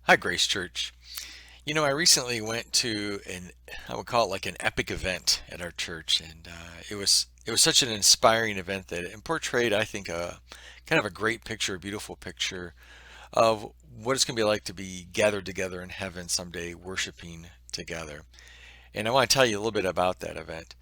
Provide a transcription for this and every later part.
Hi, Grace Church. I recently went to I would call it like an epic event at our church, and it was such an inspiring event that it portrayed, I think, a kind of a great picture, a beautiful picture of what it's going to be like to be gathered together in heaven someday, worshiping together. And I want to tell you a little bit about that event.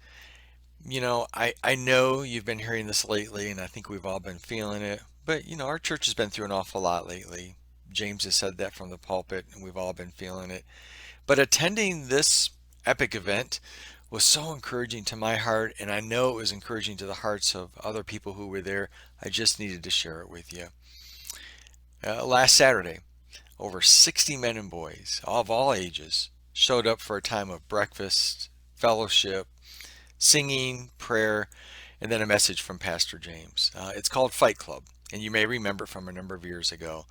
I know you've been hearing this lately, and I think we've all been feeling it, but our church has been through an awful lot lately. James has said that from the pulpit, and we've all been feeling it. But attending this epic event was so encouraging to my heart, and I know it was encouraging to the hearts of other people who were there. I just needed to share it with you. Last Saturday, over 60 men and boys of all ages showed up for a time of breakfast, fellowship, singing, prayer, and then a message from Pastor James. It's called Fight Club, and you may remember from a number of years ago.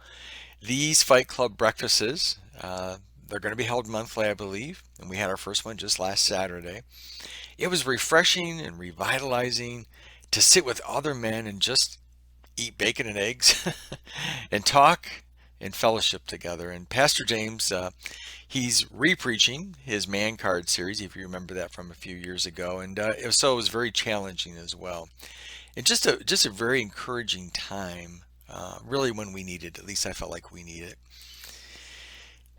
These Fight Club breakfasts, they're going to be held monthly, I believe, and we had our first one just last Saturday. It was refreshing and revitalizing to sit with other men and just eat bacon and eggs and talk and fellowship together. And Pastor James, he's re-preaching his Man Card series, if you remember that from a few years ago, and it was very challenging as well, and just a very encouraging time. Really, when we needed, at least I felt like we needed it.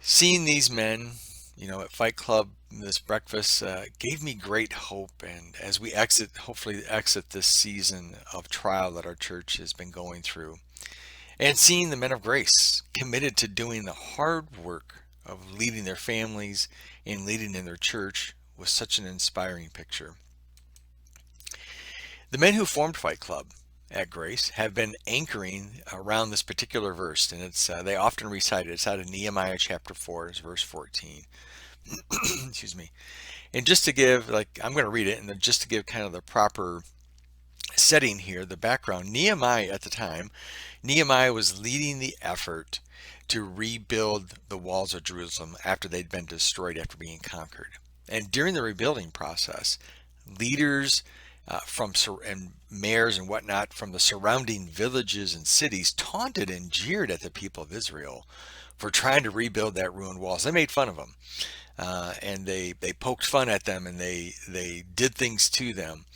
Seeing these men, at Fight Club, this breakfast, gave me great hope. And as we hopefully exit this season of trial that our church has been going through, and seeing the men of grace committed to doing the hard work of leading their families and leading in their church was such an inspiring picture. The men who formed Fight Club at Grace have been anchoring around this particular verse, and it's they often recite it. It's out of Nehemiah chapter 4, it's verse 14. Excuse me. And just to give, I'm going to read it, and then just to give kind of the proper setting here, the background, Nehemiah at the time, Nehemiah was leading the effort to rebuild the walls of Jerusalem after they'd been destroyed after being conquered. And during the rebuilding process, leaders and mayors and whatnot from the surrounding villages and cities taunted and jeered at the people of Israel for trying to rebuild that ruined walls. They made fun of them, and they poked fun at them, and they did things to them.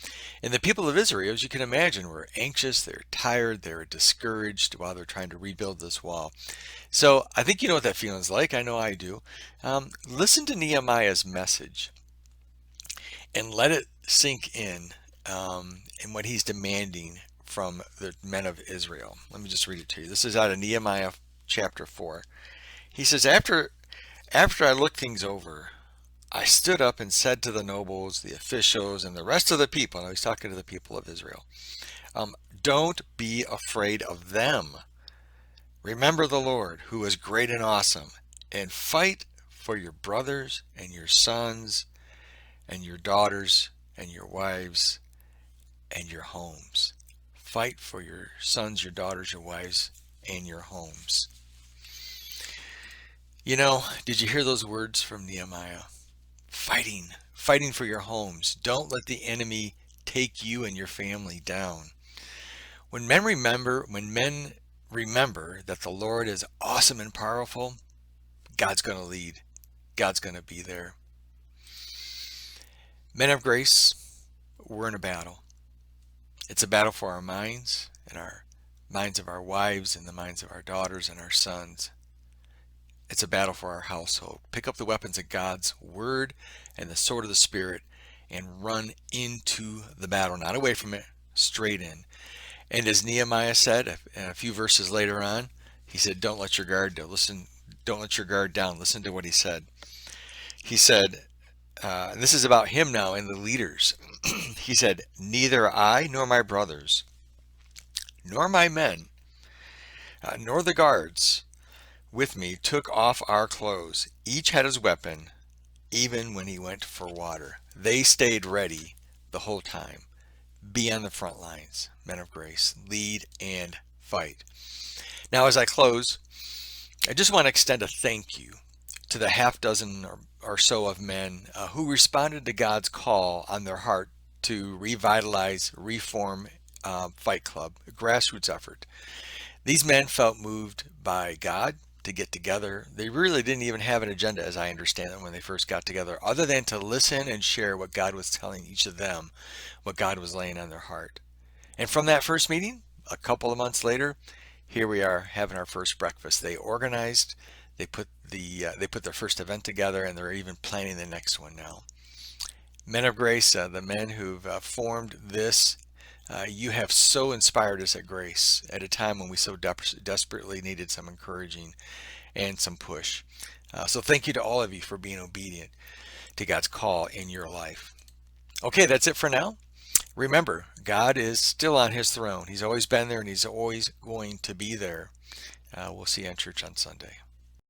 And the people of Israel, as you can imagine, were anxious, they're tired, they're discouraged while they're trying to rebuild this wall. So I think you know what that feeling's like. I know I do. Listen to Nehemiah's message and let it sink in what he's demanding from the men of Israel. Let me just read it to you. This is out of Nehemiah chapter 4. He says, after I looked things over, I stood up and said to the nobles, the officials, and the rest of the people, and he's talking to the people of Israel, don't be afraid of them. Remember the Lord, who is great and awesome, and fight for your brothers and your sons and your daughters and your wives and your homes. Fight for your sons, your daughters, your wives, and your homes. Did you hear those words from Nehemiah? Fighting for your homes. Don't let the enemy take you and your family down. When men remember that the Lord is awesome and powerful, God's going to lead. God's going to be there. Men of grace, we're in a battle. It's a battle for our minds and our minds of our wives and the minds of our daughters and our sons. It's a battle for our household. Pick up the weapons of God's word and the sword of the Spirit and run into the battle, not away from it, straight in. And as Nehemiah said, a few verses later on, he said, don't let your guard down. Don't let your guard down. Listen to what he said. He said, and this is about him now and the leaders. He said, neither I nor my brothers, nor my men, nor the guards with me took off our clothes. Each had his weapon, even when he went for water. They stayed ready the whole time. Be on the front lines, men of grace. Lead and fight. Now, as I close, I just want to extend a thank you to the half dozen or so of men who responded to God's call on their heart to revitalize, reform Fight Club, a grassroots effort. These men felt moved by God to get together. They really didn't even have an agenda, as I understand it, when they first got together, other than to listen and share what God was telling each of them, what God was laying on their heart. And from that first meeting, a couple of months later, here we are having our first breakfast. They organized, they put their first event together, and they're even planning the next one now. Men of Grace, the men who've formed this, you have so inspired us at Grace at a time when we so desperately needed some encouraging and some push. So thank you to all of you for being obedient to God's call in your life. Okay, that's it for now. Remember, God is still on his throne. He's always been there and he's always going to be there. We'll see you in church on Sunday.